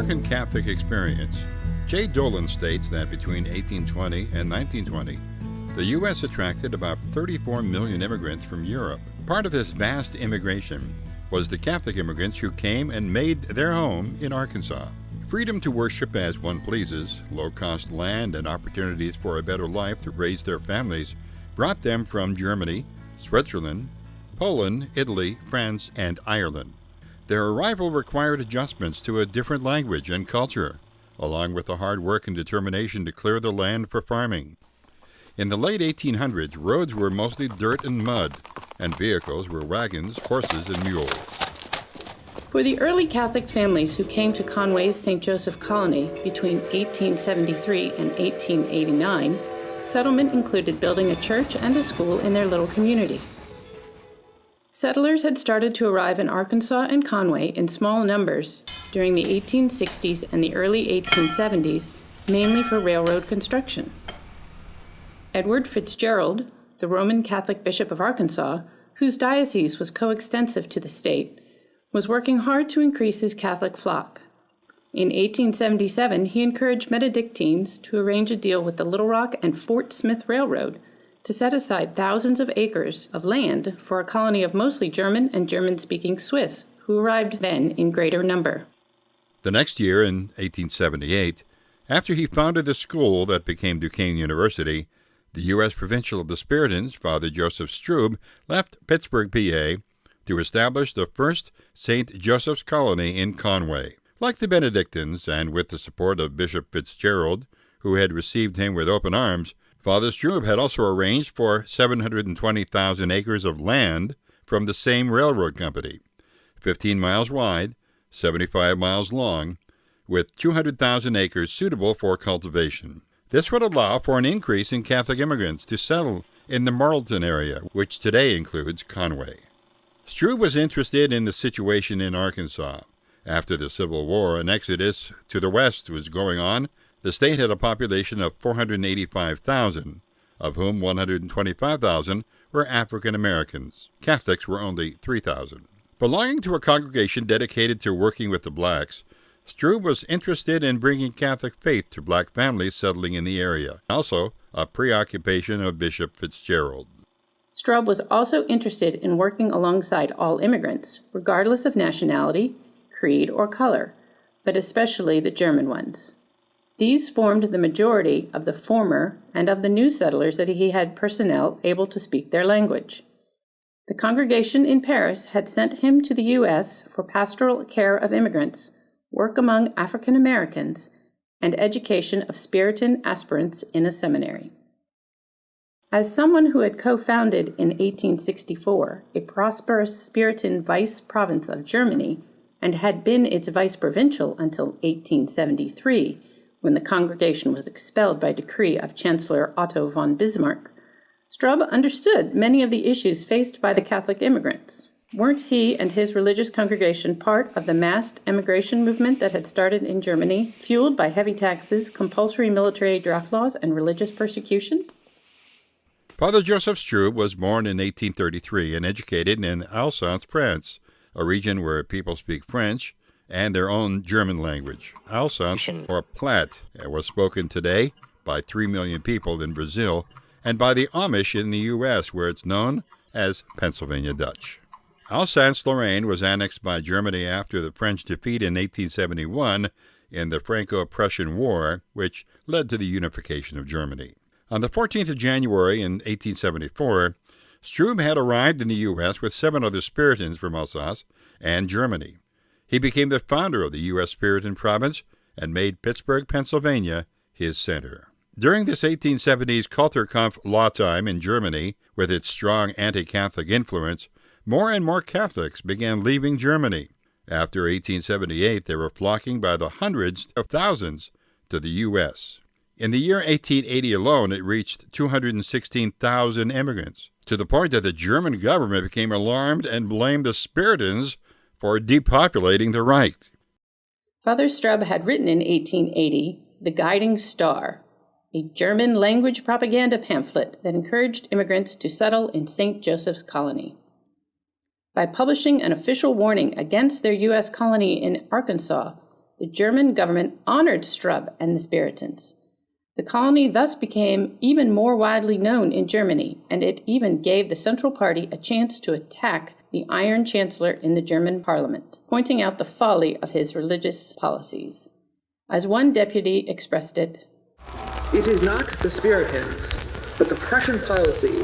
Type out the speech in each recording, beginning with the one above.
American Catholic experience. J. Dolan states that between 1820 and 1920, the U.S. attracted about 34 million immigrants from Europe. Part of this vast immigration was the Catholic immigrants who came and made their home in Arkansas. Freedom to worship as one pleases, low-cost land, and opportunities for a better life to raise their families brought them from Germany, Switzerland, Poland, Italy, France, and Ireland. Their arrival required adjustments to a different language and culture, along with the hard work and determination to clear the land for farming. In the late 1800s, roads were mostly dirt and mud, and vehicles were wagons, horses, and mules. For the early Catholic families who came to Conway's St. Joseph Colony between 1873 and 1889, settlement included building a church and a school in their little community. Settlers had started to arrive in Arkansas and Conway in small numbers during the 1860s and the early 1870s, mainly for railroad construction. Edward Fitzgerald, the Roman Catholic Bishop of Arkansas, whose diocese was coextensive to the state, was working hard to increase his Catholic flock. In 1877, he encouraged Benedictines to arrange a deal with the Little Rock and Fort Smith Railroad to set aside thousands of acres of land for a colony of mostly German and German-speaking Swiss, who arrived then in greater number. The next year, in 1878, after he founded the school that became Duquesne University, the US Provincial of the Spiritans, Father Joseph Strube, left Pittsburgh, PA, to establish the first St. Joseph's Colony in Conway. Like the Benedictines, and with the support of Bishop Fitzgerald, who had received him with open arms, Father Strube had also arranged for 720,000 acres of land from the same railroad company, 15 miles wide, 75 miles long, with 200,000 acres suitable for cultivation. This would allow for an increase in Catholic immigrants to settle in the Morrilton area, which today includes Conway. Strube was interested in the situation in Arkansas. After the Civil War, an exodus to the west was going on. The state had a population of 485,000, of whom 125,000 were African Americans. Catholics were only 3,000. Belonging to a congregation dedicated to working with the blacks, Strube was interested in bringing Catholic faith to black families settling in the area, also a preoccupation of Bishop Fitzgerald. Strub was also interested in working alongside all immigrants, regardless of nationality, creed, or color, but especially the German ones. These formed the majority of the former and of the new settlers that he had personnel able to speak their language. The congregation in Paris had sent him to the U.S. for pastoral care of immigrants, work among African Americans, and education of Spiritan aspirants in a seminary. As someone who had co-founded in 1864 a prosperous Spiritan vice-province of Germany and had been its vice-provincial until 1873, when the congregation was expelled by decree of Chancellor Otto von Bismarck, Strub understood many of the issues faced by the Catholic immigrants. Weren't he and his religious congregation part of the massed emigration movement that had started in Germany, fueled by heavy taxes, compulsory military draft laws, and religious persecution? Father Joseph Strube was born in 1833 and educated in Alsace, France, a region where people speak French and their own German language. Alsace, or Platte, was spoken today by 3 million people in Brazil and by the Amish in the U.S., where it's known as Pennsylvania Dutch. Alsace-Lorraine was annexed by Germany after the French defeat in 1871 in the Franco-Prussian War, which led to the unification of Germany. On the 14th of January in 1874, Strube had arrived in the U.S. with 7 other Spiritans from Alsace and Germany. He became the founder of the US Spiritan province and made Pittsburgh, Pennsylvania, his center. During this 1870s Kulturkampf law time in Germany, with its strong anti-Catholic influence, more and more Catholics began leaving Germany. After 1878, they were flocking by the hundreds of thousands to the U.S. In the year 1880 alone, it reached 216,000 immigrants, to the point that the German government became alarmed and blamed the Spiritans for depopulating the Reich. Father Strub had written in 1880 The Guiding Star, a German language propaganda pamphlet that encouraged immigrants to settle in St. Joseph's Colony. By publishing an official warning against their U.S. colony in Arkansas, The German government honored Strub and the Spiritans. The colony thus became even more widely known in Germany, and it even gave the Central Party a chance to attack the Iron Chancellor in the German parliament, pointing out the folly of his religious policies. As one deputy expressed it, "It is not the Spiritans, but the Prussian policy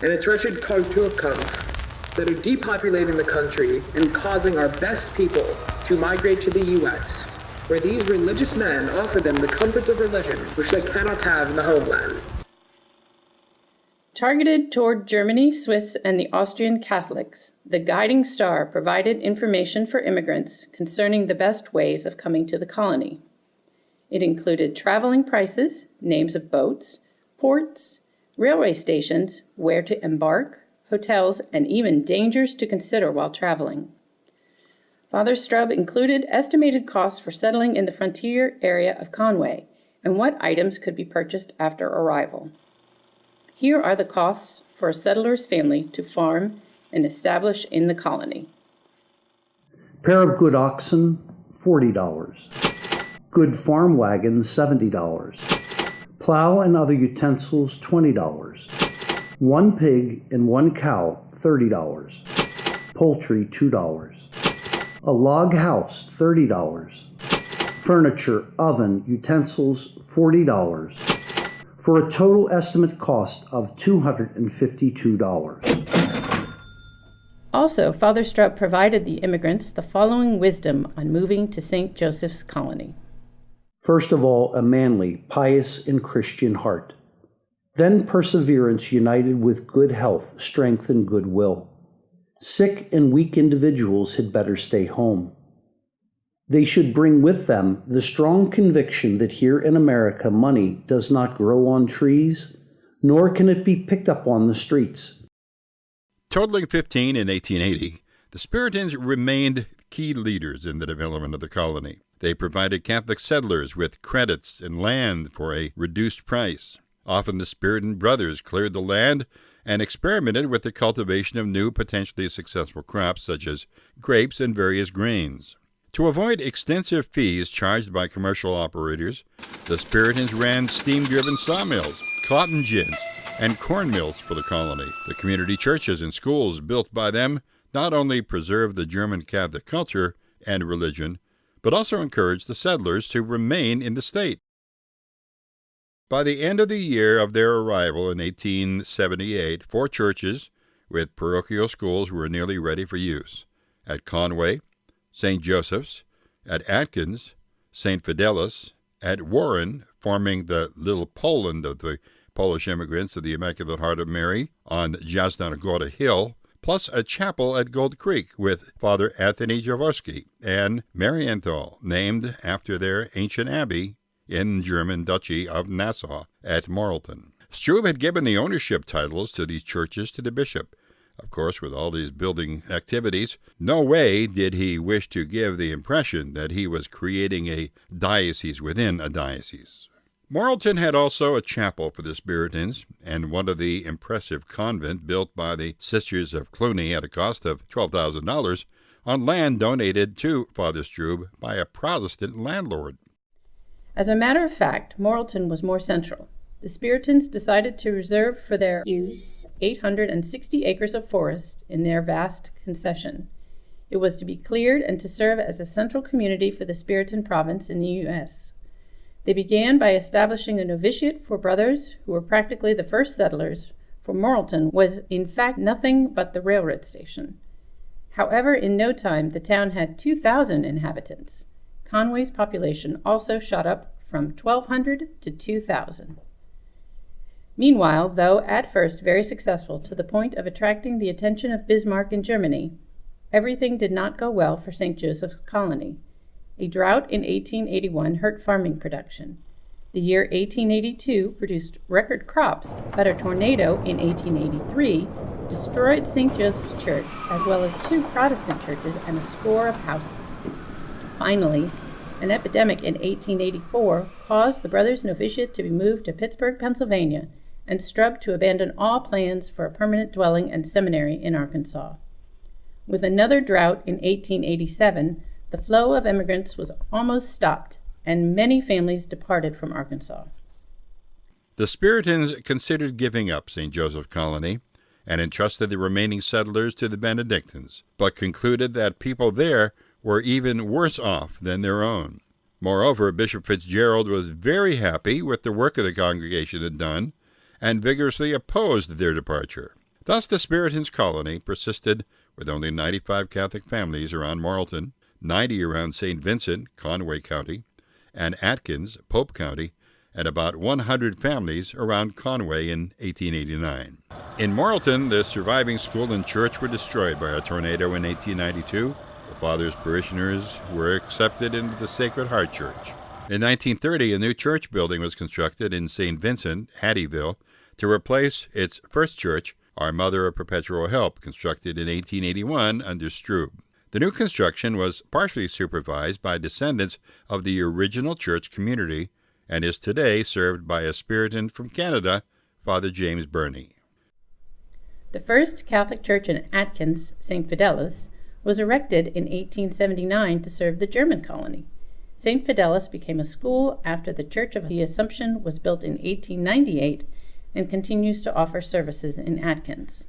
and its wretched Kulturkampf that are depopulating the country and causing our best people to migrate to the US, where these religious men offer them the comforts of religion which they cannot have in the homeland." Targeted toward Germany, Swiss, and the Austrian Catholics, the Guiding Star provided information for immigrants concerning the best ways of coming to the colony. It included traveling prices, names of boats, ports, railway stations, where to embark, hotels, and even dangers to consider while traveling. Father Strub included estimated costs for settling in the frontier area of Conway and what items could be purchased after arrival. Here are the costs for a settler's family to farm and establish in the colony. Pair of good oxen, $40. Good farm wagon, $70. Plow and other utensils, $20. One pig and one cow, $30. Poultry, $2. A log house, $30. Furniture, oven, utensils, $40. For a total estimate cost of $252. Also, Father Strub provided the immigrants the following wisdom on moving to St. Joseph's Colony. First of all, a manly, pious, and Christian heart. Then perseverance united with good health, strength, and goodwill. Sick and weak individuals had better stay home. They should bring with them the strong conviction that here in America money does not grow on trees, nor can it be picked up on the streets. Totaling 15 in 1880, the Spiritans remained key leaders in the development of the colony. They provided Catholic settlers with credits and land for a reduced price. Often the Spiritan brothers cleared the land and experimented with the cultivation of new, potentially successful crops such as grapes and various grains. To avoid extensive fees charged by commercial operators, the Spiritans ran steam-driven sawmills, cotton gins, and corn mills for the colony. The community churches and schools built by them not only preserved the German Catholic culture and religion, but also encouraged the settlers to remain in the state. By the end of the year of their arrival in 1878, 4 churches with parochial schools were nearly ready for use. At Conway, St. Joseph's, at Atkins, St. Fidelis, at Warren, forming the Little Poland of the Polish immigrants of the Immaculate Heart of Mary on Jasna Góra Hill, plus a chapel at Gold Creek with Father Anthony Jaworski, and Marienthal, named after their ancient abbey in German Duchy of Nassau at Morrilton. Strube had given the ownership titles to these churches to the bishop. Of course, with all these building activities, no way did he wish to give the impression that he was creating a diocese within a diocese. Morrilton had also a chapel for the Spiritans and one of the impressive convent built by the Sisters of Cluny at a cost of $12,000 on land donated to Father Strube by a Protestant landlord. As a matter of fact, Morrilton was more central. The Spiritans decided to reserve for their use 860 acres of forest in their vast concession. It was to be cleared and to serve as a central community for the Spiritan province in the U.S. They began by establishing a novitiate for brothers who were practically the first settlers, for Morrilton was in fact nothing but the railroad station. However, in no time the town had 2,000 inhabitants. Conway's population also shot up from 1,200 to 2,000. Meanwhile, though at first very successful to the point of attracting the attention of Bismarck in Germany, everything did not go well for St. Joseph's Colony. A drought in 1881 hurt farming production. The year 1882 produced record crops, but a tornado in 1883 destroyed St. Joseph's Church, as well as 2 Protestant churches and a score of houses. Finally, an epidemic in 1884 caused the brothers' novitiate to be moved to Pittsburgh, Pennsylvania, and Strub to abandon all plans for a permanent dwelling and seminary in Arkansas. With another drought in 1887, the flow of immigrants was almost stopped, and many families departed from Arkansas. The Spiritans considered giving up St. Joseph Colony and entrusted the remaining settlers to the Benedictines, but concluded that people there were even worse off than their own. Moreover, Bishop Fitzgerald was very happy with the work the congregation had done and vigorously opposed their departure. Thus the Spiritans' colony persisted with only 95 Catholic families around Morrilton, 90 around St. Vincent, Conway County, and Atkins, Pope County, and about 100 families around Conway in 1889. In Morrilton, the surviving school and church were destroyed by a tornado in 1892. The Father's parishioners were accepted into the Sacred Heart Church. In 1930, a new church building was constructed in St. Vincent, Hattieville, to replace its first church, Our Mother of Perpetual Help, constructed in 1881 under Strube. The new construction was partially supervised by descendants of the original church community and is today served by a Spiritan from Canada, Father James Burney. The first Catholic church in Atkins, St. Fidelis, was erected in 1879 to serve the German colony. St. Fidelis became a school after the Church of the Assumption was built in 1898 and continues to offer services in Atkins.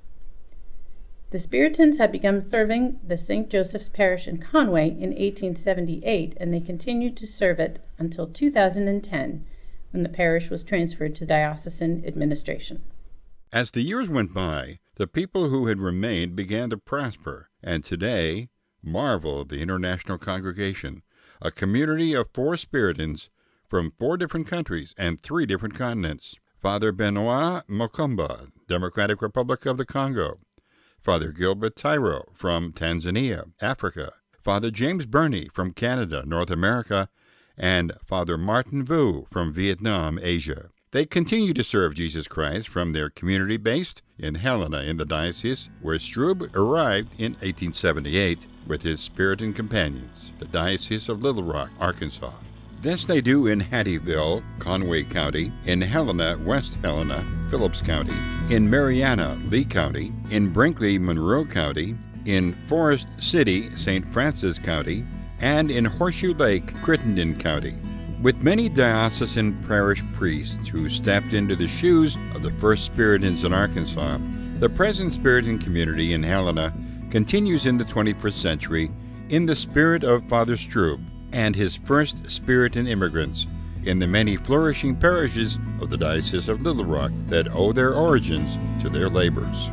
The Spiritans had begun serving the St. Joseph's Parish in Conway in 1878, and they continued to serve it until 2010, when the parish was transferred to diocesan administration. As the years went by, the people who had remained began to prosper, and today marvel at the international congregation, a community of 4 Spiritans from 4 different countries and 3 different continents. Father Benoit Mokumba, Democratic Republic of the Congo. Father Gilbert Tyro from Tanzania, Africa. Father James Burney from Canada, North America. And Father Martin Vu from Vietnam, Asia. They continue to serve Jesus Christ from their community based in Helena in the Diocese, where Strube arrived in 1878 with his Spiritan companions, the Diocese of Little Rock, Arkansas. This they do in Hattieville, Conway County, in Helena, West Helena, Phillips County, in Mariana, Lee County, in Brinkley, Monroe County, in Forest City, St. Francis County, and in Horseshoe Lake, Crittenden County. With many diocesan parish priests who stepped into the shoes of the first Spiritans in Arkansas, the present Spiritan community in Helena continues in the 21st century in the spirit of Father Strube and his first Spiritan immigrants in the many flourishing parishes of the Diocese of Little Rock that owe their origins to their labors.